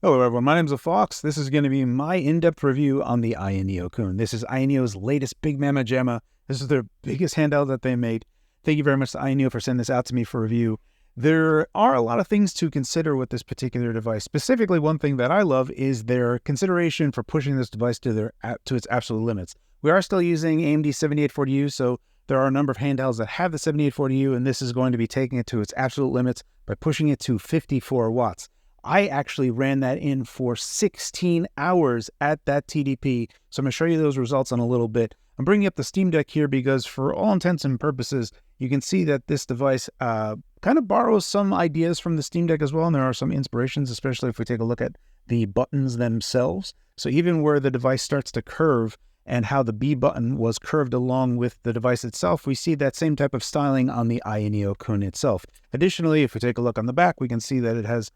Hello everyone, my name is Phawx. This is going to be my in-depth review on the AYANEO KUN. This is AYANEO's latest big mamma jamma. This is their biggest handheld that they made. Thank you very much to AYANEO for sending this out to me for review. There are a lot of things to consider with this particular device. Specifically, one thing that I love is their consideration for pushing this device to its absolute limits. We are still using AMD 7840U, so there are a number of handhelds that have the 7840U, and this is going to be taking it to its absolute limits by pushing it to 54 watts. I actually ran that in for 16 hours at that TDP, so I'm going to show you those results in a little bit. I'm bringing up the Steam Deck here because for all intents and purposes, you can see that this device kind of borrows some ideas from the Steam Deck as well, and there are some inspirations, especially if we take a look at the buttons themselves. So even where the device starts to curve and how the B button was curved along with the device itself, we see that same type of styling on the AYANEO KUN itself. Additionally, if we take a look on the back, we can see that it has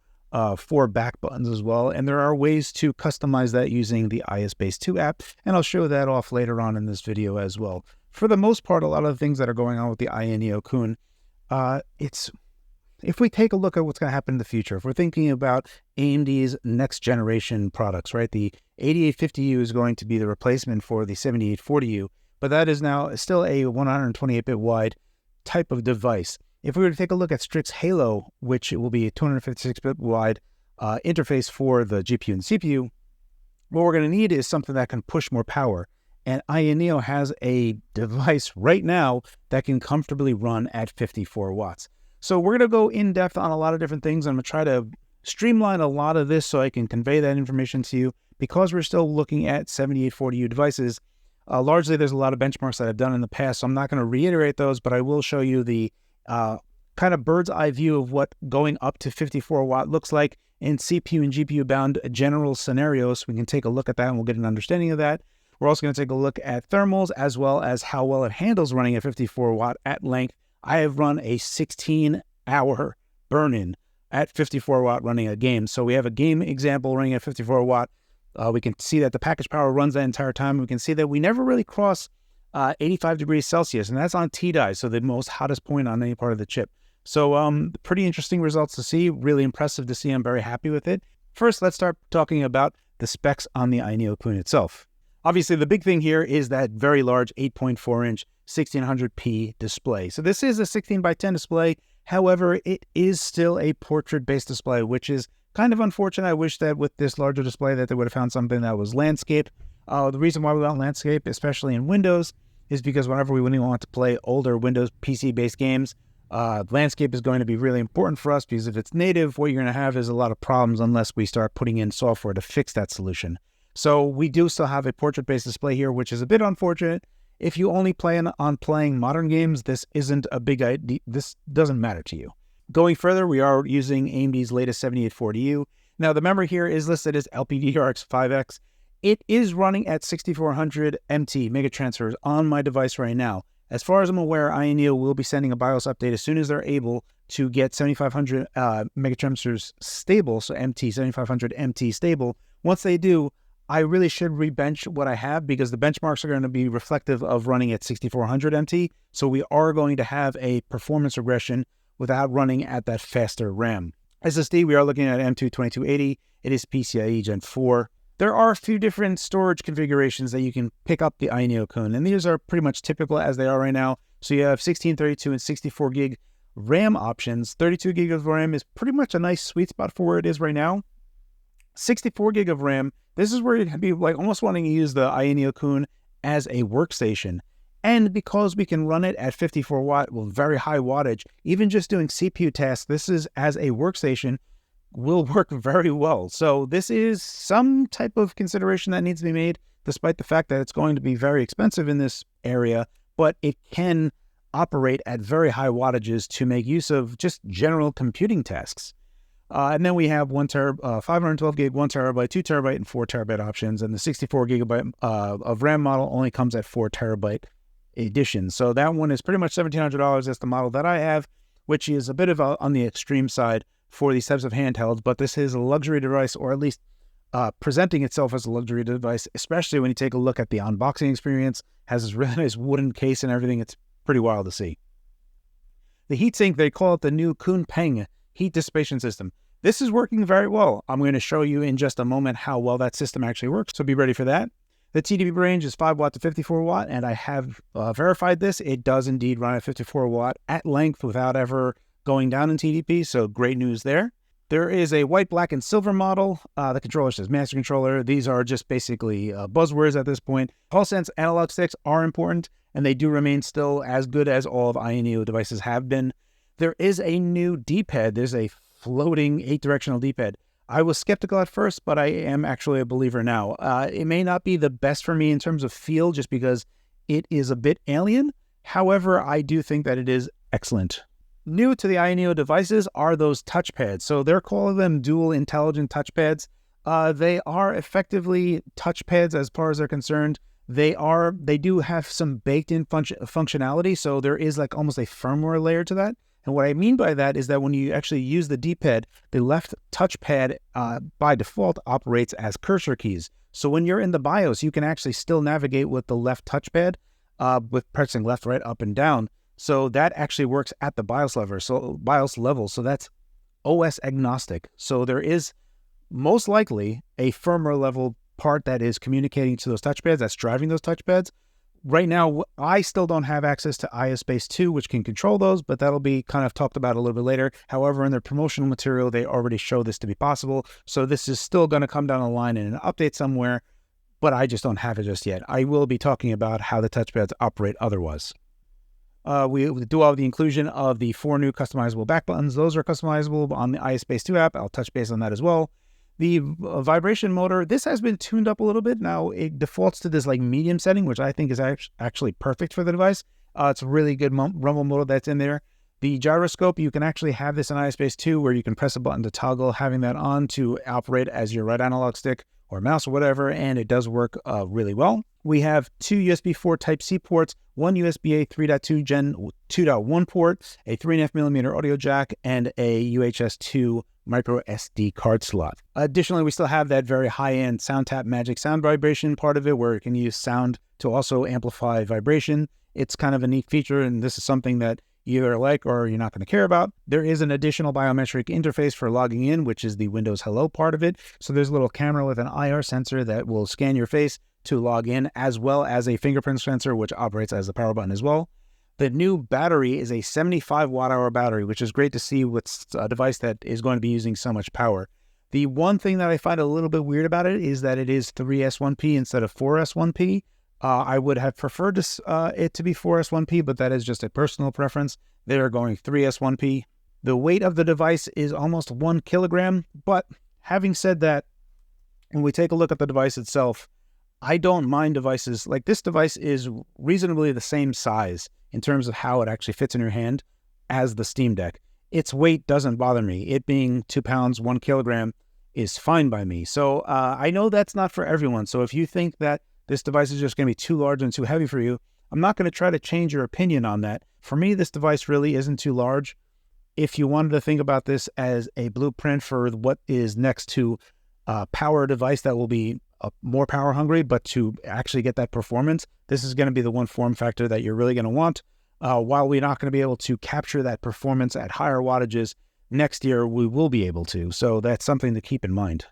4 back buttons as well, and there are ways to customize that using the ISBase 2 app, and I'll show that off later on in this video as well. For the most part, a lot of the things that are going on with the AYANEO KUN, if we take a look at what's going to happen in the future, if we're thinking about AMD's next generation products, right, the 8850U is going to be the replacement for the 7840U, but that is now still a 128-bit wide type of device. If we were to take a look at Strix Halo, which will be a 256-bit wide interface for the GPU and CPU, what we're going to need is something that can push more power. And AYANEO has a device right now that can comfortably run at 54 watts. So we're going to go in depth on a lot of different things. I'm going to try to streamline a lot of this so I can convey that information to you. Because we're still looking at 7840U devices, largely there's a lot of benchmarks that I've done in the past, so I'm not going to reiterate those, but I will show you the kind of bird's eye view of what going up to 54 watt looks like in CPU and GPU bound general scenarios. We can take a look at that and we'll get an understanding of that. We're also going to take a look at thermals as well as how well it handles running at 54 watt at length. I have run a 16-hour burn-in at 54 watt running a game. So we have a game example running at 54 watt. We can see that the package power runs that entire time. We can see that we never really cross 85 degrees Celsius, and that's on T-die, so the most hottest point on any part of the chip. So pretty interesting results to see, really impressive to see. I'm very happy with it. First, let's start talking about the specs on the AYANEO KUN itself. Obviously, the big thing here is that very large 8.4-inch 1600p display. So this is a 16:10 display. However, it is still a portrait-based display, which is kind of unfortunate. I wish that with this larger display that they would have found something that was landscape. The reason why we want landscape, especially in Windows, is because whenever we want to play older Windows PC-based games, landscape is going to be really important for us, because if it's native, what you're going to have is a lot of problems unless we start putting in software to fix that solution. So we do still have a portrait-based display here, which is a bit unfortunate. If you only plan on playing modern games, this isn't a big idea. This doesn't matter to you. Going further, we are using AMD's latest 7840U. Now, the memory here is listed as LPDDR5X 5X. It is running at 6400 MT mega transfers on my device right now. As far as I'm aware, AYANEO will be sending a BIOS update as soon as they're able to get 7500 mega transfers stable, so MT, 7500 MT stable. Once they do, I really should rebench what I have, because the benchmarks are going to be reflective of running at 6400 MT. So we are going to have a performance regression without running at that faster RAM. SSD, we are looking at M2 2280. It is PCIe Gen 4. There are a few different storage configurations that you can pick up the AYANEO KUN, and these are pretty much typical as they are right now. So you have 16, 32, and 64 gig RAM options. 32 gig of RAM is pretty much a nice sweet spot for where it is right now. 64 gig of RAM, this is where you'd be like almost wanting to use the AYANEO KUN as a workstation. And because we can run it at 54 watt with very high wattage, even just doing CPU tasks, this is as a workstation will work very well. So this is some type of consideration that needs to be made, despite the fact that it's going to be very expensive in this area, but it can operate at very high wattages to make use of just general computing tasks. And then we have 512 gig, 1 terabyte, 2 terabyte, and 4 terabyte options. And the 64 gigabyte of RAM model only comes at 4 terabyte edition. So that one is pretty much $1,700. That's the model that I have, which is a bit of on the extreme side for these types of handhelds, but this is a luxury device, or at least presenting itself as a luxury device, especially when you take a look at the unboxing experience. Has this really nice wooden case and everything. It's pretty wild to see. The heatsink, they call it the new Kunpeng heat dissipation system. This is working very well. I'm going to show you in just a moment how well that system actually works, so be ready for that. The TDP range is 5 watt to 54 watt, and I have verified this. It does indeed run at 54 watt at length without ever going down in TDP, so great news there. There is a white, black, and silver model. The controller says master controller. These are just basically buzzwords at this point. PulseSense analog sticks are important, and they do remain still as good as all of AYANEO devices have been. There is a new D-pad. There's a floating 8-directional D-pad. I was skeptical at first, but I am actually a believer now. It may not be the best for me in terms of feel just because it is a bit alien. However, I do think that it is excellent. New to the AYANEO devices are those touchpads. So they're calling them dual intelligent touchpads. They are effectively touchpads as far as they're concerned. They do have some baked-in functionality, so there is like almost a firmware layer to that. And what I mean by that is that when you actually use the D-pad, the left touchpad by default operates as cursor keys. So when you're in the BIOS, you can actually still navigate with the left touchpad with pressing left, right, up, and down. So that actually works at the BIOS level. So that's OS agnostic. So there is most likely a firmware level part that is communicating to those touchpads, that's driving those touchpads. Right now, I still don't have access to ISpace 2, which can control those, but that'll be kind of talked about a little bit later. However, in their promotional material, they already show this to be possible. So this is still going to come down the line in an update somewhere, but I just don't have it just yet. I will be talking about how the touchpads operate otherwise. We do have the inclusion of the 4 new customizable back buttons. Those are customizable on the ISpace 2 app. I'll touch base on that as well. The vibration motor, this has been tuned up a little bit. Now it defaults to this like medium setting, which I think is actually perfect for the device. It's a really good rumble motor that's in there. The gyroscope, you can actually have this in ISpace 2 where you can press a button to toggle having that on to operate as your right analog stick or mouse or whatever, and it does work really well. We have 2 USB 4 Type-C ports, 1 USB-A 3.2 Gen 2.1 port, a 3.5mm audio jack, and a UHS 2 micro SD card slot. Additionally, we still have that very high-end SoundTap Magic sound vibration part of it where it can use sound to also amplify vibration. It's kind of a neat feature, and this is something that you either like or you're not going to care about. There is an additional biometric interface for logging in, which is the Windows Hello part of it. So there's a little camera with an IR sensor that will scan your face to log in, as well as a fingerprint sensor, which operates as the power button as well. The new battery is a 75 watt-hour battery, which is great to see with a device that is going to be using so much power. The one thing that I find a little bit weird about it is that it is 3S1P instead of 4S1P. I would have preferred it to be 4S1P, but that is just a personal preference. They're going 3S1P. The weight of the device is almost 1 kilogram, but having said that, when we take a look at the device itself, I don't mind devices. Like this device is reasonably the same size in terms of how it actually fits in your hand as the Steam Deck. Its weight doesn't bother me. It being 2 pounds, 1 kilogram is fine by me. So I know that's not for everyone. So if you think that this device is just going to be too large and too heavy for you, I'm not going to try to change your opinion on that. For me, this device really isn't too large. If you wanted to think about this as a blueprint for what is next to a power device that will be more power hungry, but to actually get that performance, this is going to be the one form factor that you're really going to want. While we're not going to be able to capture that performance at higher wattages, next year we will be able to. So that's something to keep in mind.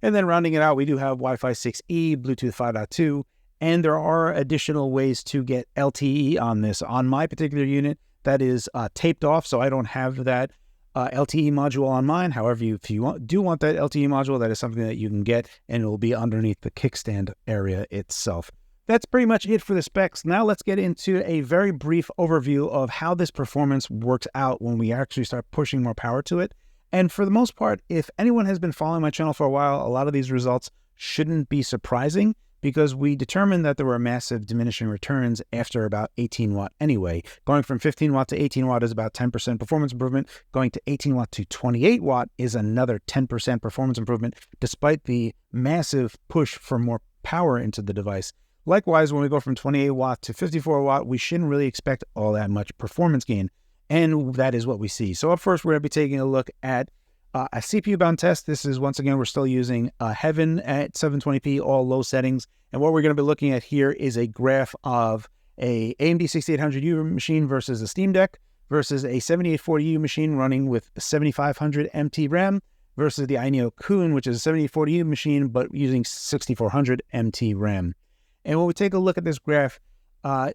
And then rounding it out, we do have Wi-Fi 6E, Bluetooth 5.2, and there are additional ways to get LTE on this. On my particular unit, that is taped off, so I don't have that LTE module on mine. However, if you do want that LTE module, that is something that you can get, and it will be underneath the kickstand area itself. That's pretty much it for the specs. Now let's get into a very brief overview of how this performance works out when we actually start pushing more power to it. And for the most part, if anyone has been following my channel for a while, a lot of these results shouldn't be surprising because we determined that there were massive diminishing returns after about 18 watt anyway. Going from 15 watt to 18 watt is about 10% performance improvement. Going to 18 watt to 28 watt is another 10% performance improvement, despite the massive push for more power into the device. Likewise, when we go from 28 watt to 54 watt, we shouldn't really expect all that much performance gain. And that is what we see. So up first, we're going to be taking a look at a CPU-bound test. This is, once again, we're still using Heaven at 720p, all low settings. And what we're going to be looking at here is a graph of a AMD 6800U machine versus a Steam Deck versus a 7840U machine running with 7500 MT RAM versus the AYANEO KUN, which is a 7840U machine, but using 6400 MT RAM. And when we take a look at this graph,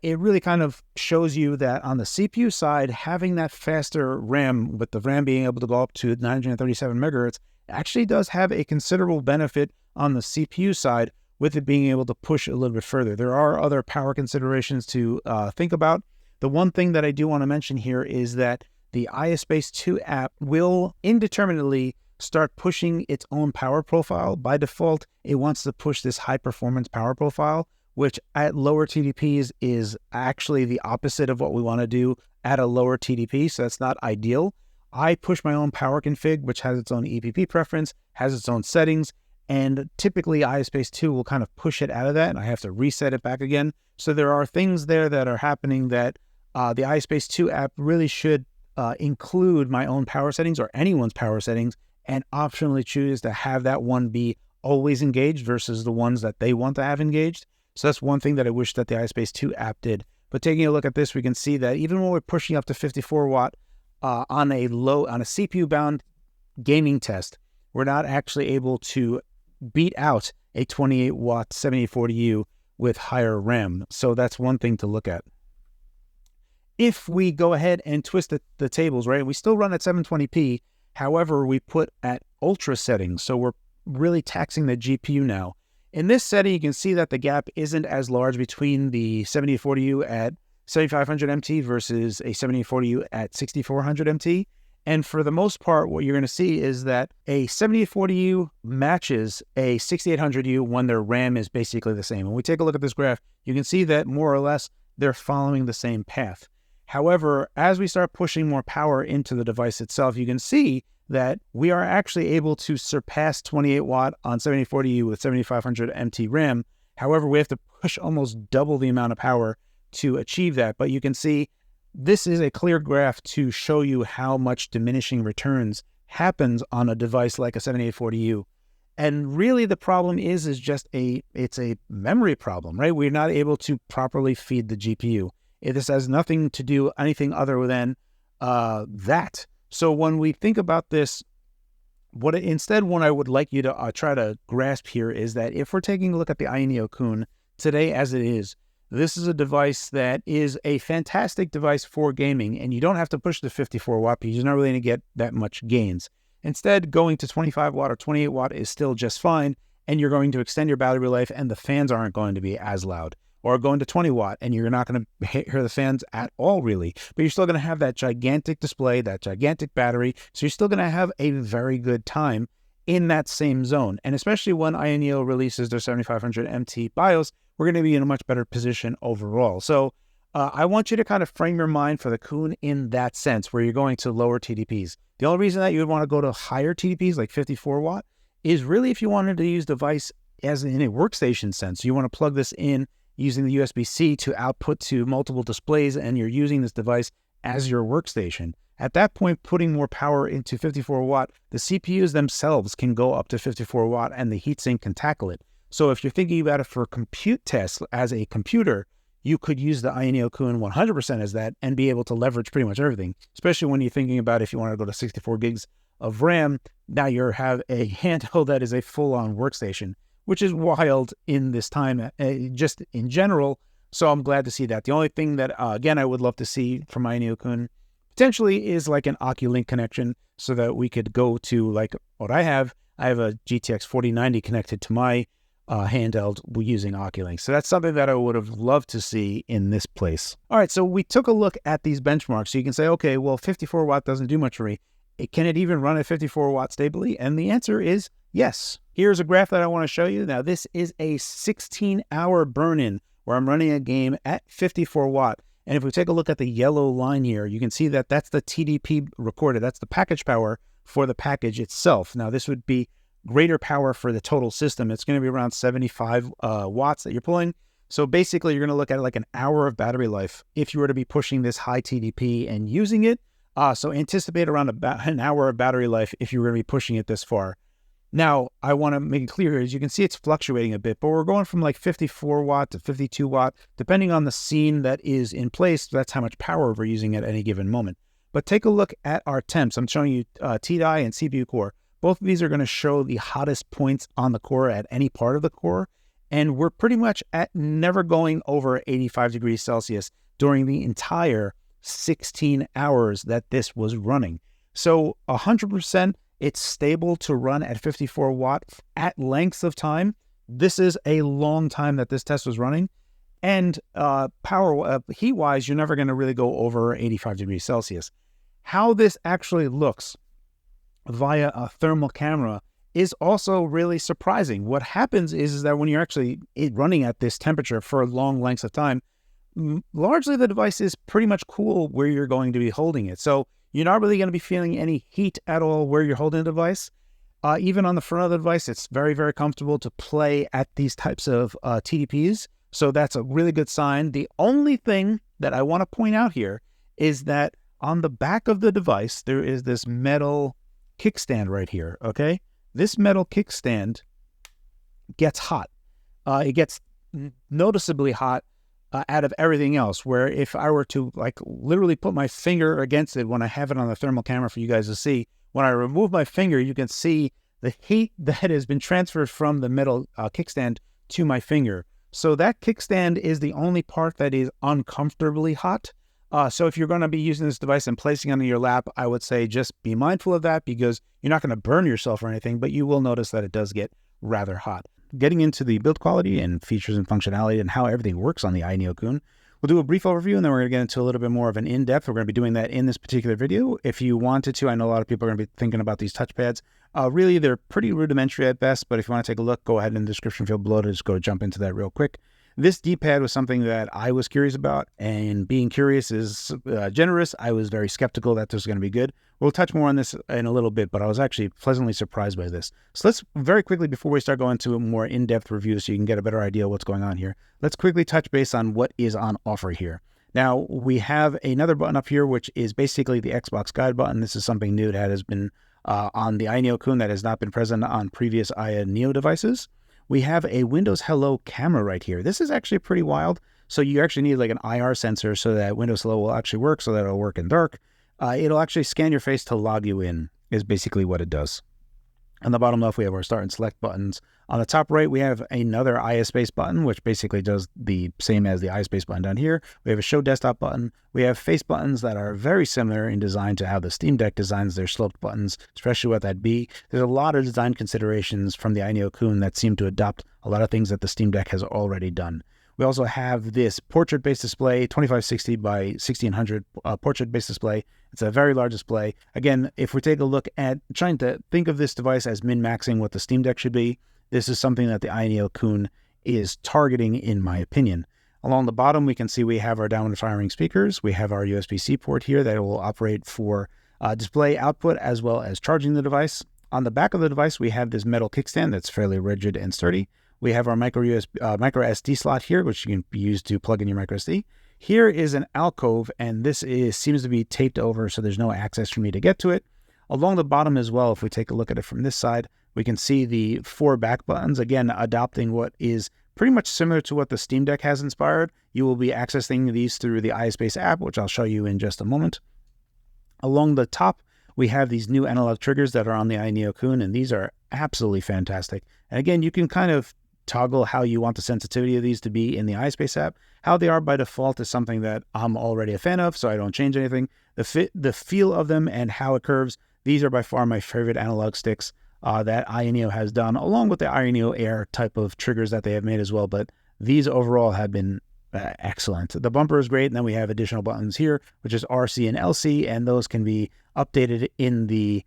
it really kind of shows you that on the CPU side, having that faster RAM, with the RAM being able to go up to 937 megahertz, actually does have a considerable benefit on the CPU side, with it being able to push a little bit further. There are other power considerations to think about. The one thing that I do want to mention here is that the iSpace 2 app will indeterminately start pushing its own power profile. By default, it wants to push this high performance power profile, which at lower TDPs is actually the opposite of what we want to do at a lower TDP, so that's not ideal. I push my own power config, which has its own EPP preference, has its own settings, and typically iSpace 2 will kind of push it out of that, and I have to reset it back again. So there are things there that are happening that the iSpace 2 app really should include my own power settings or anyone's power settings, and optionally choose to have that one be always engaged versus the ones that they want to have engaged. So that's one thing that I wish that the iSpace 2 app did. But taking a look at this, we can see that even when we're pushing up to 54 watt on a CPU bound gaming test, we're not actually able to beat out a 28 watt 7840U with higher RAM. So that's one thing to look at. If we go ahead and twist the tables, right, we still run at 720p. However, we put at ultra settings. So we're really taxing the GPU now. In this setting, you can see that the gap isn't as large between the 7840U at 7500 MT versus a 7840U at 6400 MT. And for the most part, what you're going to see is that a 7840U matches a 6800U when their RAM is basically the same. When we take a look at this graph, you can see that more or less they're following the same path. However, as we start pushing more power into the device itself, you can see that we are actually able to surpass 28 watt on 7040U with 7500 MT RAM. However, we have to push almost double the amount of power to achieve that. But you can see this is a clear graph to show you how much diminishing returns happens on a device like a 7840U. And really the problem is just it's a memory problem, right? We're not able to properly feed the GPU. This has nothing to do anything other than that. So when we think about this, what I would like you to try to grasp here is that if we're taking a look at the AYANEO KUN today as it is, this is a device that is a fantastic device for gaming, and you don't have to push the 54 watt because you're not really going to get that much gains. Instead, going to 25 watt or 28 watt is still just fine, and you're going to extend your battery life, and the fans aren't going to be as loud. Or going to 20 watt, and you're not going to hear the fans at all, really. But you're still going to have that gigantic display, that gigantic battery, so you're still going to have a very good time in that same zone. And especially when AYANEO releases their 7500 MT BIOS, we're going to be in a much better position overall. So I want you to kind of frame your mind for the KUN in that sense, where you're going to lower TDPs. The only reason that you would want to go to higher TDPs, like 54 watt, is really if you wanted to use the device as in a workstation sense. You want to plug this in using the USB-C to output to multiple displays, and you're using this device as your workstation. At that point, putting more power into 54 watt, the CPUs themselves can go up to 54 watt and the heatsink can tackle it. So if you're thinking about it for compute tests as a computer, you could use the AYANEO KUN 100% as that and be able to leverage pretty much everything, especially when you're thinking about if you want to go to 64 gigs of RAM, now you have a handheld that is a full-on workstation, which is wild in this time, just in general. So I'm glad to see that. The only thing that, again, I would love to see from AYANEO KUN potentially is like an Oculink connection so that we could go to like what I have. I have a GTX 4090 connected to my handheld using Oculink. So that's something that I would have loved to see in this place. All right, so we took a look at these benchmarks. So you can say, okay, well, 54 watt doesn't do much for me. Can it even run at 54 watt stably? And the answer is yes. Here's a graph that I want to show you. Now, this is a 16-hour burn-in where I'm running a game at 54 watt. And if we take a look at the yellow line here, you can see that that's the TDP recorded. That's the package power for the package itself. Now, this would be greater power for the total system. It's going to be around 75 watts that you're pulling. So basically, you're going to look at like an hour of battery life if you were to be pushing this high TDP and using it. So anticipate around about an hour of battery life if you were going to be pushing it this far. Now, I want to make it clear, as you can see, it's fluctuating a bit, but we're going from like 54 watt to 52 watt, depending on the scene that is in place. That's how much power we're using at any given moment. But take a look at our temps. I'm showing you TDI and CPU core. Both of these are going to show the hottest points on the core at any part of the core. And we're pretty much at never going over 85 degrees Celsius during the entire 16 hours that this was running. So 100%, it's stable to run at 54 watt at lengths of time. This is a long time that this test was running. And heat-wise, you're never going to really go over 85 degrees Celsius. How this actually looks via a thermal camera is also really surprising. What happens is that when you're actually running at this temperature for long lengths of time, largely the device is pretty much cool where you're going to be holding it. So you're not really going to be feeling any heat at all where you're holding the device. Even on the front of the device, it's very, very comfortable to play at these types of TDPs. So that's a really good sign. The only thing that I want to point out here is that on the back of the device, there is this metal kickstand right here, okay? This metal kickstand gets hot. It gets noticeably hot out of everything else, where if I were to like literally put my finger against it when I have it on the thermal camera for you guys to see, when I remove my finger, you can see the heat that has been transferred from the metal kickstand to my finger. So that kickstand is the only part that is uncomfortably hot. So if you're going to be using this device and placing it on your lap, I would say just be mindful of that, because you're not going to burn yourself or anything, but you will notice that it does get rather hot. Getting into the build quality and features and functionality and how everything works on the AYANEO KUN, we'll do a brief overview, and then we're going to get into a little bit more of an in-depth. We're going to be doing that in this particular video. If you wanted to, I know a lot of people are going to be thinking about these touchpads. Really, they're pretty rudimentary at best, but if you want to take a look, go ahead in the description field below to just go jump into that real quick. This D-pad was something that I was curious about, and being curious is generous. I was very skeptical that this was going to be good. We'll touch more on this in a little bit, but I was actually pleasantly surprised by this. So let's very quickly, before we start going to a more in-depth review so you can get a better idea of what's going on here, let's quickly touch base on what is on offer here. Now, we have another button up here, which is basically the Xbox guide button. This is something new that has been on the AYANEO KUN that has not been present on previous AYANEO devices. We have a Windows Hello camera right here. This is actually pretty wild. So you actually need like an IR sensor so that Windows Hello will actually work, so that it'll work in dark. It'll actually scan your face to log you in, is basically what it does. On the bottom left, we have our start and select buttons. On the top right, we have another iSpace button, which basically does the same as the iSpace button down here. We have a show desktop button. We have face buttons that are very similar in design to how the Steam Deck designs their sloped buttons, especially what that be. There's a lot of design considerations from the AYANEO KUN that seem to adopt a lot of things that the Steam Deck has already done. We also have this portrait-based display, 2560 by 1600 portrait-based display. It's a very large display. Again, if we take a look at trying to think of this device as min-maxing what the Steam Deck should be, this is something that the AYANEO KUN is targeting, in my opinion. Along the bottom, we can see we have our downward firing speakers. We have our USB-C port here that will operate for display output as well as charging the device. On the back of the device, we have this metal kickstand that's fairly rigid and sturdy. We have our micro SD slot here, which you can use to plug in your micro SD. Here is an alcove, and this seems to be taped over, so there's no access for me to get to it. Along the bottom as well, if we take a look at it from this side, we can see the 4 back buttons, again, adopting what is pretty much similar to what the Steam Deck has inspired. You will be accessing these through the iSpace app, which I'll show you in just a moment. Along the top, we have these new analog triggers that are on the AYANEO KUN, and these are absolutely fantastic. And again, you can kind of toggle how you want the sensitivity of these to be in the iSpace app. How they are by default is something that I'm already a fan of, so I don't change anything. The feel of them and how it curves, these are by far my favorite analog sticks that AYANEO has done, along with the AYANEO Air type of triggers that they have made as well. But these overall have been excellent. The bumper is great, and then we have additional buttons here, which is RC and LC, and those can be updated in the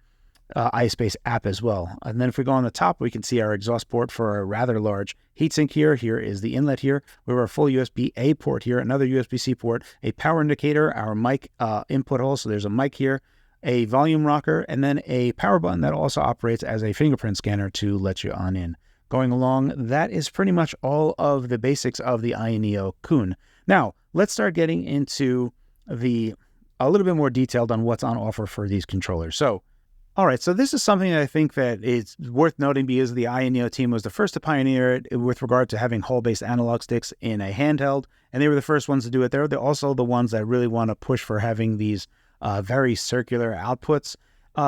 iSpace app as well. And then if we go on the top, we can see our exhaust port for a rather large heatsink here. Here is the inlet here. We have our full USB-A port here, another USB-C port, a power indicator, our mic input hole, so there's a mic here, a volume rocker, and then a power button that also operates as a fingerprint scanner to let you on in. Going along, that is pretty much all of the basics of the AYANEO KUN. Now, let's start getting into a little bit more detailed on what's on offer for these controllers. So, all right, so this is something that I think that is worth noting, because the AYANEO team was the first to pioneer it with regard to having hall-based analog sticks in a handheld, and they were the first ones to do it. They're also the ones that really want to push for having these very circular outputs.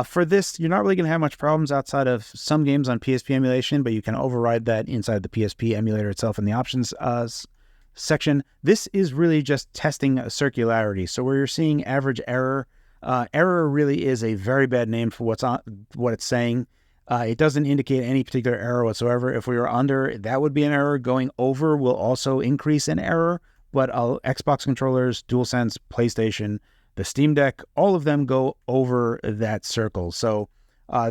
For this, you're not really going to have much problems outside of some games on PSP emulation, but you can override that inside the PSP emulator itself in the options section. This is really just testing circularity. So where you're seeing average error, error really is a very bad name for what it's saying. It doesn't indicate any particular error whatsoever. If we were under, that would be an error. Going over will also increase an error, but Xbox controllers, DualSense, PlayStation, the Steam Deck, all of them go over that circle. So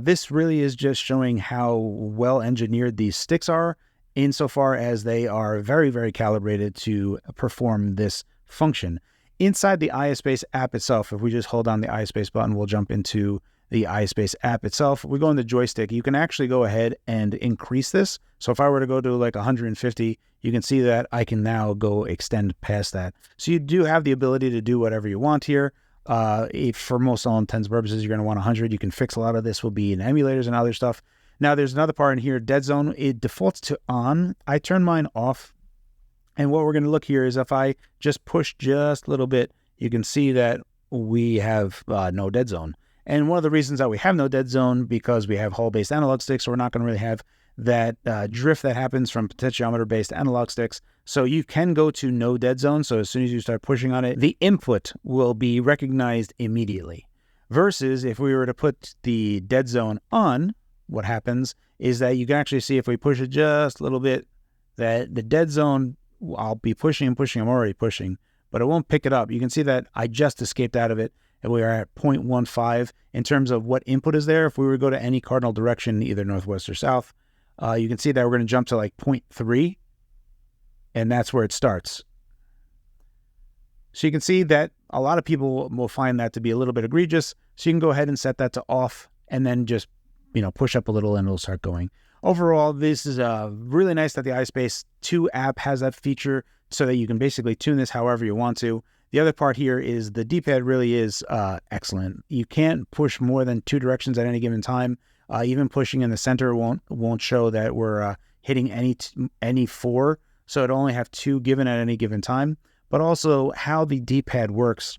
this really is just showing how well engineered these sticks are, insofar as they are very, very calibrated to perform this function. Inside the iSpace app itself, if we just hold down the iSpace button, we'll jump into the iSpace app itself. We go in the joystick, you can actually go ahead and increase this. So if I were to go to like 150, you can see that I can now go extend past that. So you do have the ability to do whatever you want here. For most all intents and purposes, you're going to want 100. You can fix a lot of this, will be in emulators and other stuff. Now there's another part in here, dead zone. It defaults to on. I turn mine off. And what we're going to look here is if I just push just a little bit, you can see that we have no dead zone. And one of the reasons that we have no dead zone, because we have Hall-based analog sticks, so we're not going to really have that drift that happens from potentiometer-based analog sticks. So you can go to no dead zone. So as soon as you start pushing on it, the input will be recognized immediately. Versus if we were to put the dead zone on, what happens is that you can actually see if we push it just a little bit, that the dead zone, I'll be pushing and pushing, I'm already pushing, but it won't pick it up. You can see that I just escaped out of it. And we are at 0.15 in terms of what input is there. If we were to go to any cardinal direction, either northwest or south, you can see that we're going to jump to like 0.3, and that's where it starts. So you can see that a lot of people will find that to be a little bit egregious. So you can go ahead and set that to off, and then just, push up a little and it'll start going. Overall, this is really nice that the iSpace 2 app has that feature so that you can basically tune this however you want to. The other part here is the D-pad really is excellent. You can't push more than 2 directions at any given time. Even pushing in the center won't show that we're hitting any 4, so it'll only have 2 given at any given time. But also how the D-pad works,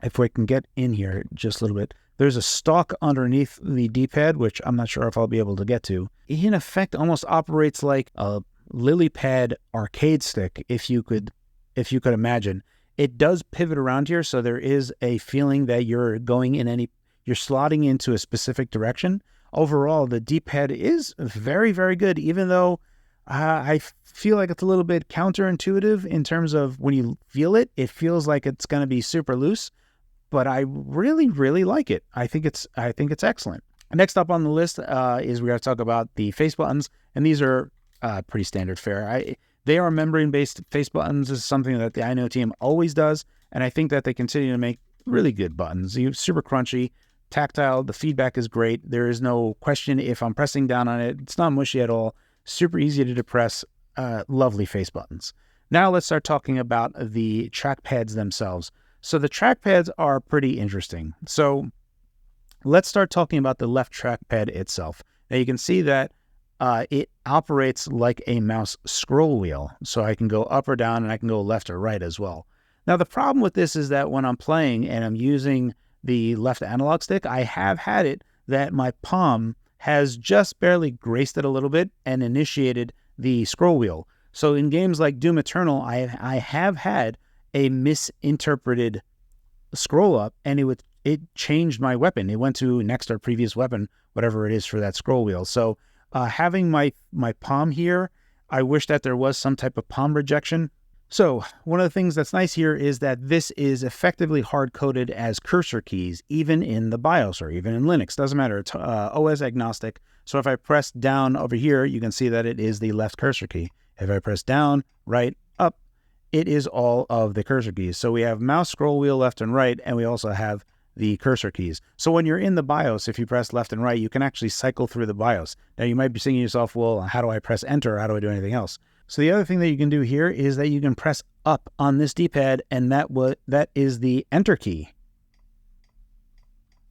if we can get in here just a little bit, there's a stalk underneath the D-pad, which I'm not sure if I'll be able to get to. It in effect almost operates like a LilyPad arcade stick, if you could imagine. It does pivot around here, so there is a feeling that you're slotting into a specific direction. Overall, the D-pad is very, very good, even though I feel like it's a little bit counterintuitive in terms of when you feel it, it feels like it's going to be super loose, but I really, really like it. I think it's excellent. Next up on the list is we got to talk about the face buttons, and these are pretty standard fare. They are membrane-based face buttons. This is something that the AYANEO team always does, and I think that they continue to make really good buttons. Super crunchy, tactile, the feedback is great. There is no question if I'm pressing down on it. It's not mushy at all. Super easy to depress, lovely face buttons. Now let's start talking about the TrackPads themselves. So the TrackPads are pretty interesting. So let's start talking about the left trackpad itself. Now you can see that it operates like a mouse scroll wheel. So I can go up or down, and I can go left or right as well. Now the problem with this is that when I'm playing and I'm using the left analog stick, I have had it that my palm has just barely graced it a little bit and initiated the scroll wheel. So in games like Doom Eternal, I have had a misinterpreted scroll up, and it changed my weapon. It went to next or previous weapon, whatever it is for that scroll wheel. So having my palm here, I wish that there was some type of palm rejection. So one of the things that's nice here is that this is effectively hard-coded as cursor keys, even in the BIOS or even in Linux. Doesn't matter. It's OS agnostic. So if I press down over here, you can see that it is the left cursor key. If I press down, right, up, it is all of the cursor keys. So we have mouse, scroll wheel, left and right, and we also have the cursor keys. So when you're in the BIOS, if you press left and right, you can actually cycle through the BIOS. Now you might be saying to yourself, well, how do I press enter, or how do I do anything else? So the other thing that you can do here is that you can press up on this D-pad, and that is the enter key.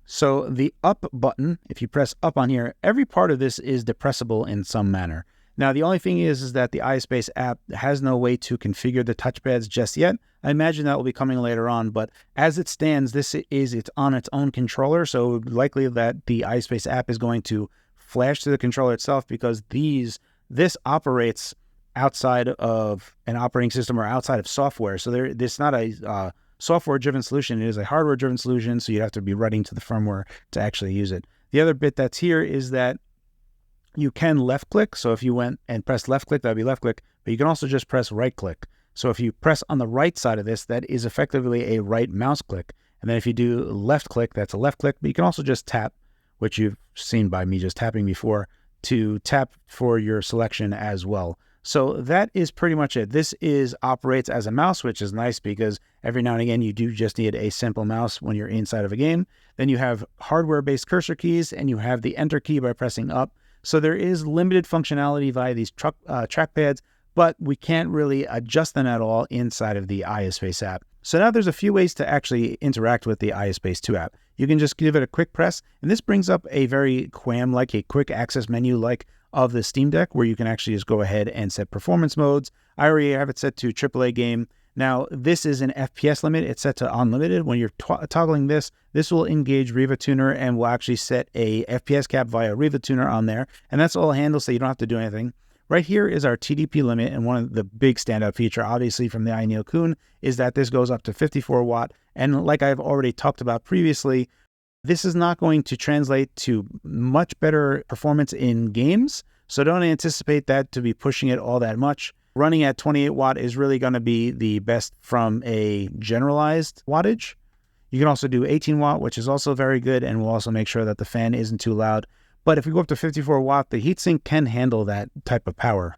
So the up button, if you press up on here, every part of this is depressible in some manner. Now, the only thing is that the iSpace app has no way to configure the touchpads just yet. I imagine that will be coming later on, but as it stands, it's on its own controller, so likely that the iSpace app is going to flash to the controller itself, because this operates outside of an operating system or outside of software. So this not a software-driven solution. It is a hardware-driven solution, so you have to be writing to the firmware to actually use it. The other bit that's here is that you can left-click. So if you went and pressed left-click, that would be left-click, but you can also just press right-click. So if you press on the right side of this, that is effectively a right mouse click. And then if you do left-click, that's a left-click, but you can also just tap, which you've seen by me just tapping before, to tap for your selection as well. So that is pretty much it. This operates as a mouse, which is nice because every now and again you do just need a simple mouse when you're inside of a game. Then you have hardware-based cursor keys, and you have the enter key by pressing up. So there is limited functionality via these trackpads, but we can't really adjust them at all inside of the iSpace app. So now there's a few ways to actually interact with the iSpace 2 app. You can just give it a quick press, and this brings up a very QAM-like, a quick access menu-like of the Steam Deck, where you can actually just go ahead and set performance modes. I already have it set to AAA game. Now, this is an FPS limit. It's set to unlimited. When you're toggling this will engage Riva Tuner and will actually set a FPS cap via Riva Tuner on there. And that's all handled, so you don't have to do anything. Right here is our TDP limit, and one of the big standout feature, obviously, from the AYANEO KUN is that this goes up to 54 watt. And like I've already talked about previously, this is not going to translate to much better performance in games, so don't anticipate that to be pushing it all that much. Running at 28 watt is really going to be the best from a generalized wattage. You can also do 18 watt, which is also very good, and will also make sure that the fan isn't too loud. But if we go up to 54 watt, the heatsink can handle that type of power.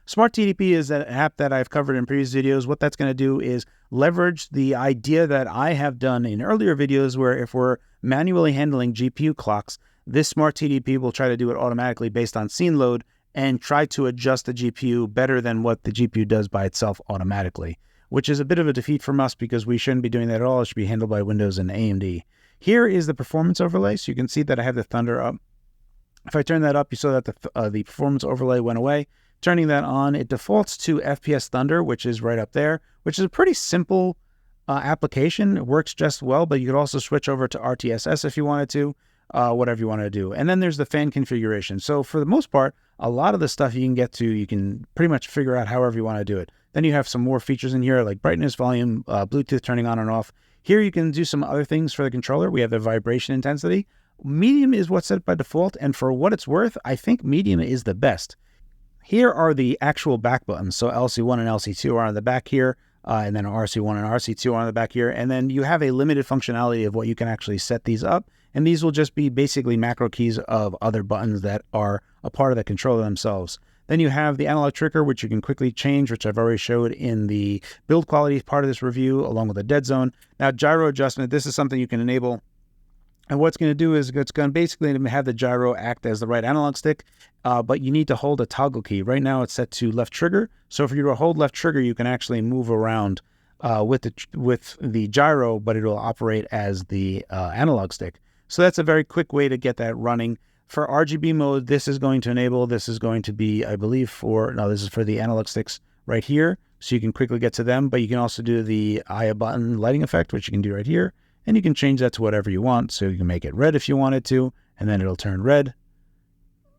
Smart TDP is an app that I've covered in previous videos. What that's going to do is leverage the idea that I have done in earlier videos, where if we're manually handling GPU clocks, this Smart TDP will try to do it automatically based on scene load and try to adjust the GPU better than what the GPU does by itself automatically, which is a bit of a defeat from us because we shouldn't be doing that at all. It should be handled by Windows and AMD. Here is the performance overlay. So you can see that I have the Thunder up. If I turn that up, you saw that the performance overlay went away. Turning that on, it defaults to FPS Thunder, which is right up there, which is a pretty simple application. It works just well, but you could also switch over to RTSS if you wanted to, whatever you want to do. And then there's the fan configuration. So for the most part, a lot of the stuff you can pretty much figure out however you want to do it. Then you have some more features in here like brightness, volume, Bluetooth turning on and off. Here you can do some other things for the controller. We have the vibration intensity. Medium is what's set by default, and for what it's worth, I think medium is the best. Here are the actual back buttons. So LC1 and LC2 are on the back here, and then RC1 and RC2 are on the back here. And then you have a limited functionality of what you can actually set these up. And these will just be basically macro keys of other buttons that are a part of the controller themselves. Then you have the analog trigger, which you can quickly change, which I've already showed in the build quality part of this review, along with the dead zone. Now, gyro adjustment, this is something you can enable. And what it's going to do is it's going to basically have the gyro act as the right analog stick, but you need to hold a toggle key. Right now it's set to left trigger. So if you hold left trigger, you can actually move around with the gyro, but it'll operate as the analog stick. So that's a very quick way to get that running. For RGB mode, this is going to be, I believe, this is for the analog sticks right here. So you can quickly get to them, but you can also do the AYA button lighting effect, which you can do right here. And you can change that to whatever you want. So you can make it red if you wanted to, and then it'll turn red,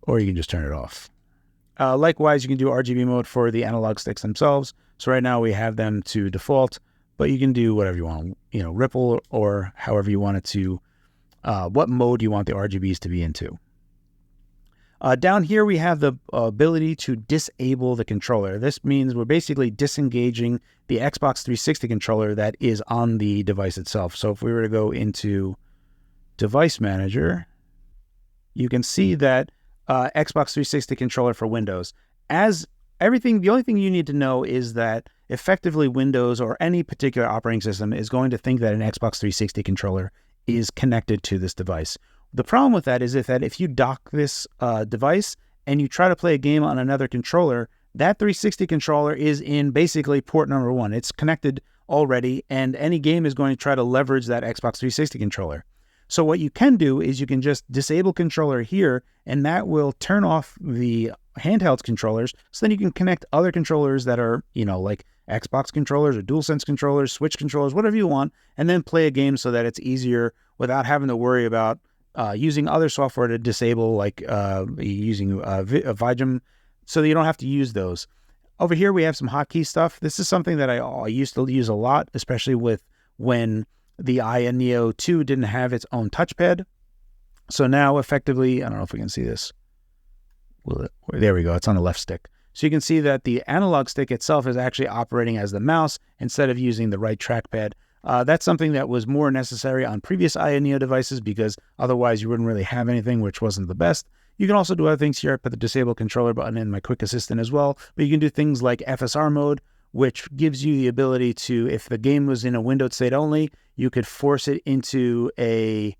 or you can just turn it off. Likewise, you can do RGB mode for the analog sticks themselves. So right now we have them to default, but you can do whatever you want, ripple or however you want it to, what mode you want the RGBs to be into. Down here, we have the ability to disable the controller. This means we're basically disengaging the Xbox 360 controller that is on the device itself. So if we were to go into Device Manager, you can see that Xbox 360 controller for Windows. The only thing you need to know is that effectively Windows or any particular operating system is going to think that an Xbox 360 controller is connected to this device. The problem with that is that if you dock this device and you try to play a game on another controller, that 360 controller is in basically port number 1. It's connected already, and any game is going to try to leverage that Xbox 360 controller. So what you can do is you can just disable controller here, and that will turn off the handheld controllers, so then you can connect other controllers that are, like Xbox controllers or DualSense controllers, Switch controllers, whatever you want, and then play a game so that it's easier without having to worry about using other software to disable, like using Vigim, so that you don't have to use those. Over here, we have some hotkey stuff. This is something that I used to use a lot, especially when the AYANEO 2 didn't have its own touchpad. So now, effectively, I don't know if we can see this. There we go. It's on the left stick. So you can see that the analog stick itself is actually operating as the mouse instead of using the right trackpad. That's something that was more necessary on previous AYANEO devices because otherwise you wouldn't really have anything, which wasn't the best. You can also do other things here. I put the disable controller button in my quick assistant as well, but you can do things like FSR mode, which gives you the ability to, if the game was in a windowed state only, you could force it into a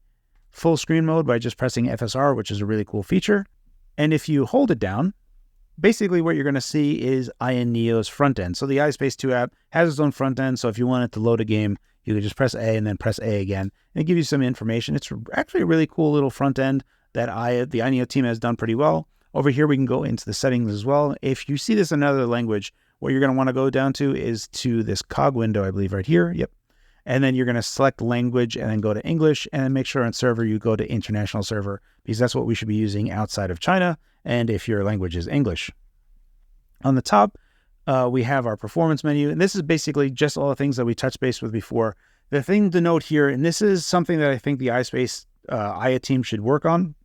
full screen mode by just pressing FSR, which is a really cool feature. And if you hold it down, basically what you're going to see is AYANEO's front end. So the iSpace 2 app has its own front end. So if you wanted to load a game, you could just press A and then press A again, and it gives you some information. It's actually a really cool little front end that the AYANEO team has done pretty well. Over here, we can go into the settings as well. If you see this in another language, what you're going to want to go down to is to this cog window, I believe right here. Yep. And then you're going to select language and then go to English, and then make sure on server you go to international server, because that's what we should be using outside of China, and if your language is English. On the top, we have our performance menu, and this is basically just all the things that we touched base with before. The thing to note here, and this is something that I think the iSpace AYA team should work on.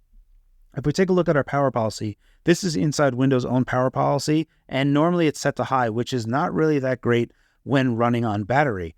If we take a look at our power policy, this is inside Windows' own power policy, and normally it's set to high, which is not really that great when running on battery.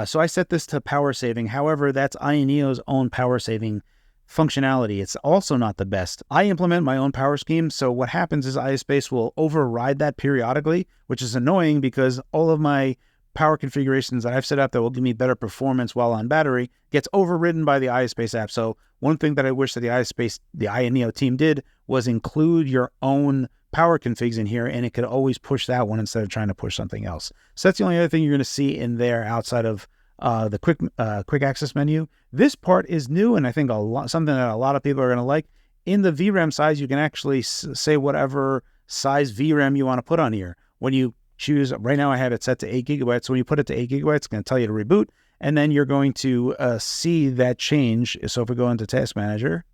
So I set this to power saving. However, that's AYANEO's own power saving functionality. It's also not the best. I implement my own power scheme, so what happens is iSpace will override that periodically, which is annoying because all of my power configurations that I've set up that will give me better performance while on battery gets overridden by the iSpace app. So one thing that I wish that the AYANEO team did was include your own power configs in here, and it could always push that one instead of trying to push something else. So that's the only other thing you're going to see in there outside of the quick access menu. This part is new, and I think something that a lot of people are going to like. In the VRAM size, you can actually say whatever size VRAM you want to put on here. When you choose, right now I have it set to 8 gigabytes. So when you put it to 8 gigabytes, it's going to tell you to reboot, and then you're going to see that change. So if we go into Task Manager,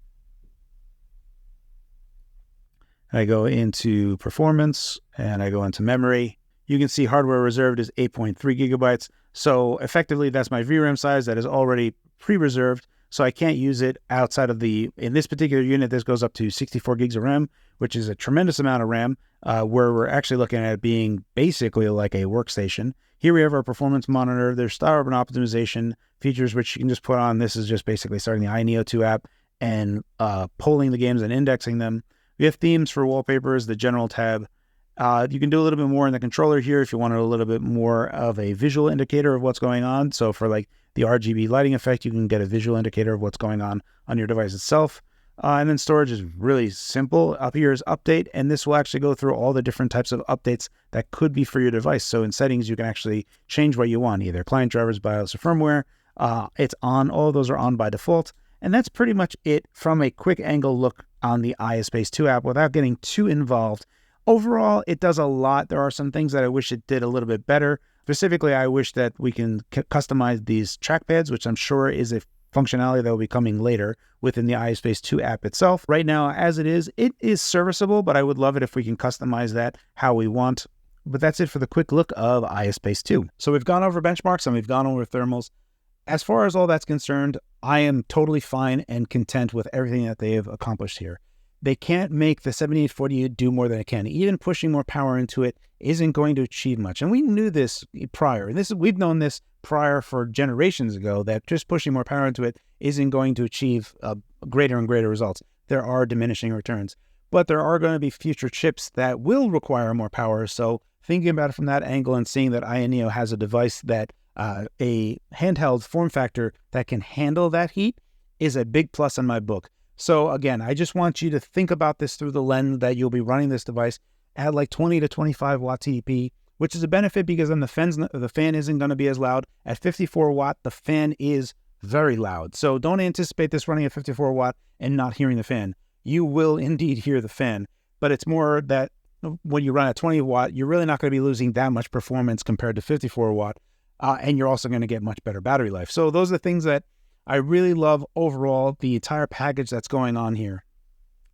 I go into Performance, and I go into Memory, you can see hardware reserved is 8.3 gigabytes. So effectively, that's my VRAM size that is already pre-reserved. So I can't use it outside of in this particular unit, this goes up to 64 gigs of RAM, which is a tremendous amount of RAM, where we're actually looking at it being basically like a workstation. Here we have our performance monitor. There's star open optimization features, which you can just put on. This is just basically starting the AYANEO 2 app and polling the games and indexing them. We have themes for wallpapers, the general tab. You can do a little bit more in the controller here if you wanted a little bit more of a visual indicator of what's going on. So for like the RGB lighting effect, you can get a visual indicator of what's going on your device itself. And then storage is really simple. Up here is update, and this will actually go through all the different types of updates that could be for your device. So in settings, you can actually change what you want, either client drivers, BIOS, or firmware. It's on. All of those are on by default. And that's pretty much it from a quick angle look on the iSpace 2 app without getting too involved. Overall, it does a lot. There are some things that I wish it did a little bit better. Specifically, I wish that we can customize these TrackPads, which I'm sure is a functionality that will be coming later within the iSpace 2 app itself. Right now, as it is serviceable, but I would love it if we can customize that how we want. But that's it for the quick look of iSpace 2. So we've gone over benchmarks and we've gone over thermals. As far as all that's concerned, I am totally fine and content with everything that they have accomplished here. They can't make the 7840 do more than it can. Even pushing more power into it isn't going to achieve much. And we knew this prior. We've known this prior for generations ago, that just pushing more power into it isn't going to achieve greater and greater results. There are diminishing returns. But there are going to be future chips that will require more power. So thinking about it from that angle and seeing that AYANEO has a device that a handheld form factor that can handle that heat is a big plus in my book. So again, I just want you to think about this through the lens that you'll be running this device at like 20 to 25 watt TDP, which is a benefit because then the fan isn't going to be as loud. At 54 watt, the fan is very loud. So don't anticipate this running at 54 watt and not hearing the fan. You will indeed hear the fan, but it's more that when you run at 20 watt, you're really not going to be losing that much performance compared to 54 watt. And you're also going to get much better battery life. So those are the things that I really love overall, the entire package that's going on here.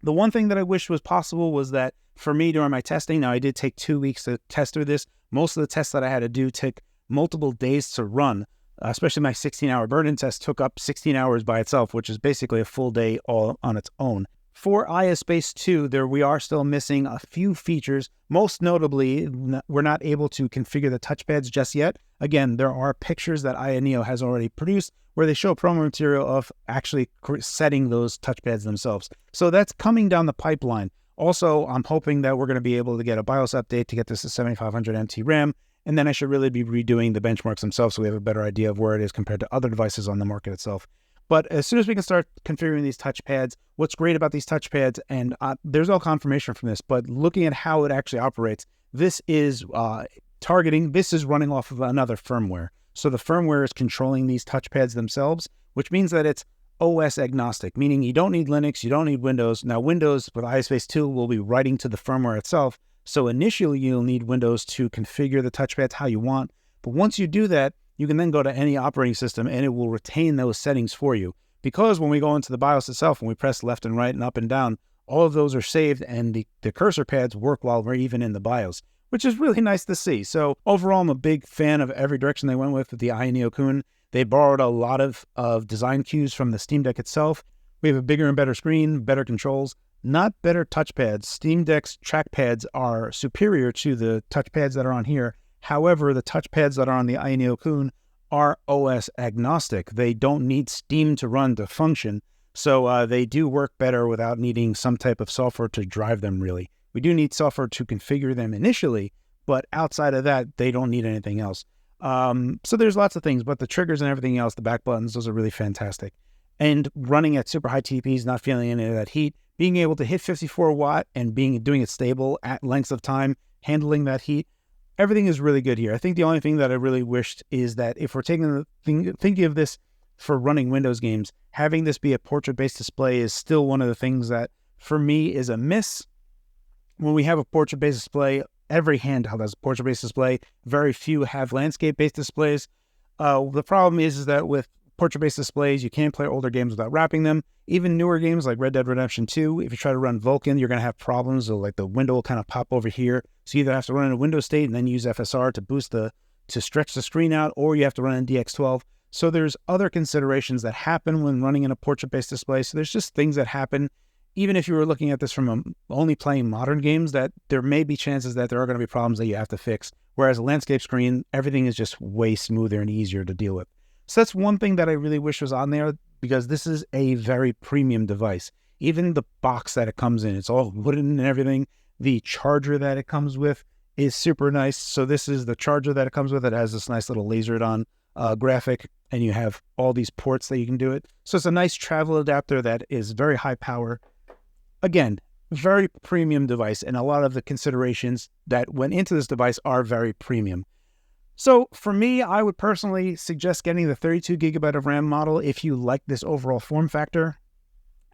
The one thing that I wish was possible was that for me during my testing, now I did take 2 weeks to test through this. Most of the tests that I had to do took multiple days to run, especially my 16-hour burn-in test took up 16 hours by itself, which is basically a full day all on its own. For iSpace 2, there we are still missing a few features. Most notably, we're not able to configure the touchpads just yet. Again, there are pictures that AYANEO has already produced where they show promo material of actually setting those touchpads themselves. So that's coming down the pipeline. Also, I'm hoping that we're going to be able to get a BIOS update to get this to 7500 MT RAM, and then I should really be redoing the benchmarks themselves so we have a better idea of where it is compared to other devices on the market itself. But as soon as we can start configuring these touchpads, what's great about these touchpads, and there's no confirmation from this, but looking at how it actually operates, this is this is running off of another firmware. So the firmware is controlling these touchpads themselves, which means that it's OS agnostic, meaning you don't need Linux, you don't need Windows. Now Windows with iSpace 2 will be writing to the firmware itself. So initially you'll need Windows to configure the touchpads how you want. But once you do that, you can then go to any operating system and it will retain those settings for you. Because when we go into the BIOS itself, when we press left and right and up and down, all of those are saved and the cursor pads work while we're even in the BIOS, which is really nice to see. So overall, I'm a big fan of every direction they went with the AYANEO KUN. They borrowed a lot of design cues from the Steam Deck itself. We have a bigger and better screen, better controls, not better touchpads. Steam Deck's trackpads are superior to the touchpads that are on here. However, the touchpads that are on the AYANEO KUN are OS agnostic. They don't need Steam to run to function. So they do work better without needing some type of software to drive them, really. We do need software to configure them initially, but outside of that, they don't need anything else. So there's lots of things, but the triggers and everything else, the back buttons, those are really fantastic. And running at super high TDPs, not feeling any of that heat, being able to hit 54 watt and doing it stable at lengths of time, handling that heat, everything is really good here. I think the only thing that I really wished is that if we're thinking of this for running Windows games, having this be a portrait-based display is still one of the things that, for me, is a miss. When we have a portrait-based display, every handheld has a portrait-based display. Very few have landscape-based displays. The problem is that with portrait-based displays, you can't play older games without wrapping them. Even newer games like Red Dead Redemption 2, if you try to run Vulkan, you're going to have problems. So like the window will kind of pop over here. So you either have to run in a Windows state and then use FSR to stretch the screen out, or you have to run in DX12. So there's other considerations that happen when running in a portrait-based display. So there's just things that happen. Even if you were looking at this from only playing modern games, that there may be chances that there are going to be problems that you have to fix. Whereas a landscape screen, everything is just way smoother and easier to deal with. So that's one thing that I really wish was on there, because this is a very premium device. Even the box that it comes in, it's all wooden and everything. The charger that it comes with is super nice. So this is the charger that it comes with. It has this nice little lasered on graphic, and you have all these ports that you can do it. So it's a nice travel adapter that is very high power. Again, very premium device, and a lot of the considerations that went into this device are very premium. So for me, I would personally suggest getting the 32 gigabyte of RAM model if you like this overall form factor.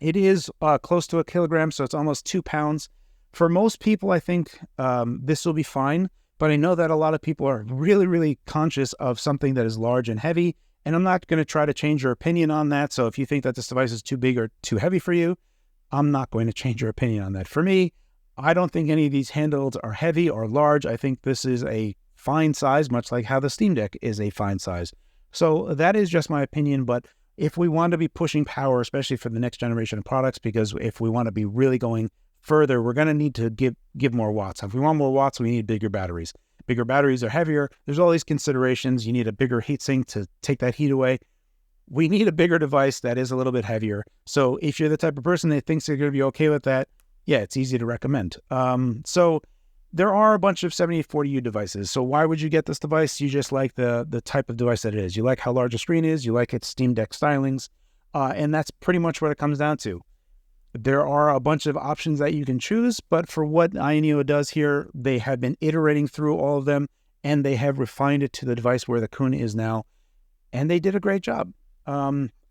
It is close to a kilogram, so it's almost 2 pounds. For most people, I think this will be fine, but I know that a lot of people are really, really conscious of something that is large and heavy, and I'm not going to try to change your opinion on that. So if you think that this device is too big or too heavy for you, I'm not going to change your opinion on that. For me, I don't think any of these handhelds are heavy or large. I think this is a fine size, much like how the Steam Deck is a fine size. So that is just my opinion, but if we want to be pushing power, especially for the next generation of products, because if we want to be really going further, we're going to need to give more watts. If we want more watts, we need bigger batteries. Bigger batteries are heavier. There's all these considerations. You need a bigger heatsink to take that heat away. We need a bigger device that is a little bit heavier. So if you're the type of person that thinks they're going to be okay with that, yeah, it's easy to recommend. So there are a bunch of 7840U devices. So why would you get this device? You just like the type of device that it is. You like how large the screen is. You like its Steam Deck stylings. And that's pretty much what it comes down to. There are a bunch of options that you can choose, but for what AYANEO does here, they have been iterating through all of them, and they have refined it to the device where the KUN is now, and they did a great job.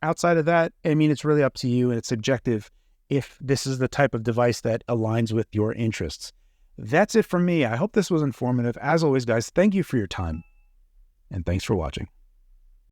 Outside of that, I mean, it's really up to you, and it's subjective if this is the type of device that aligns with your interests. That's it from me. I hope this was informative. As always, guys, thank you for your time, and thanks for watching.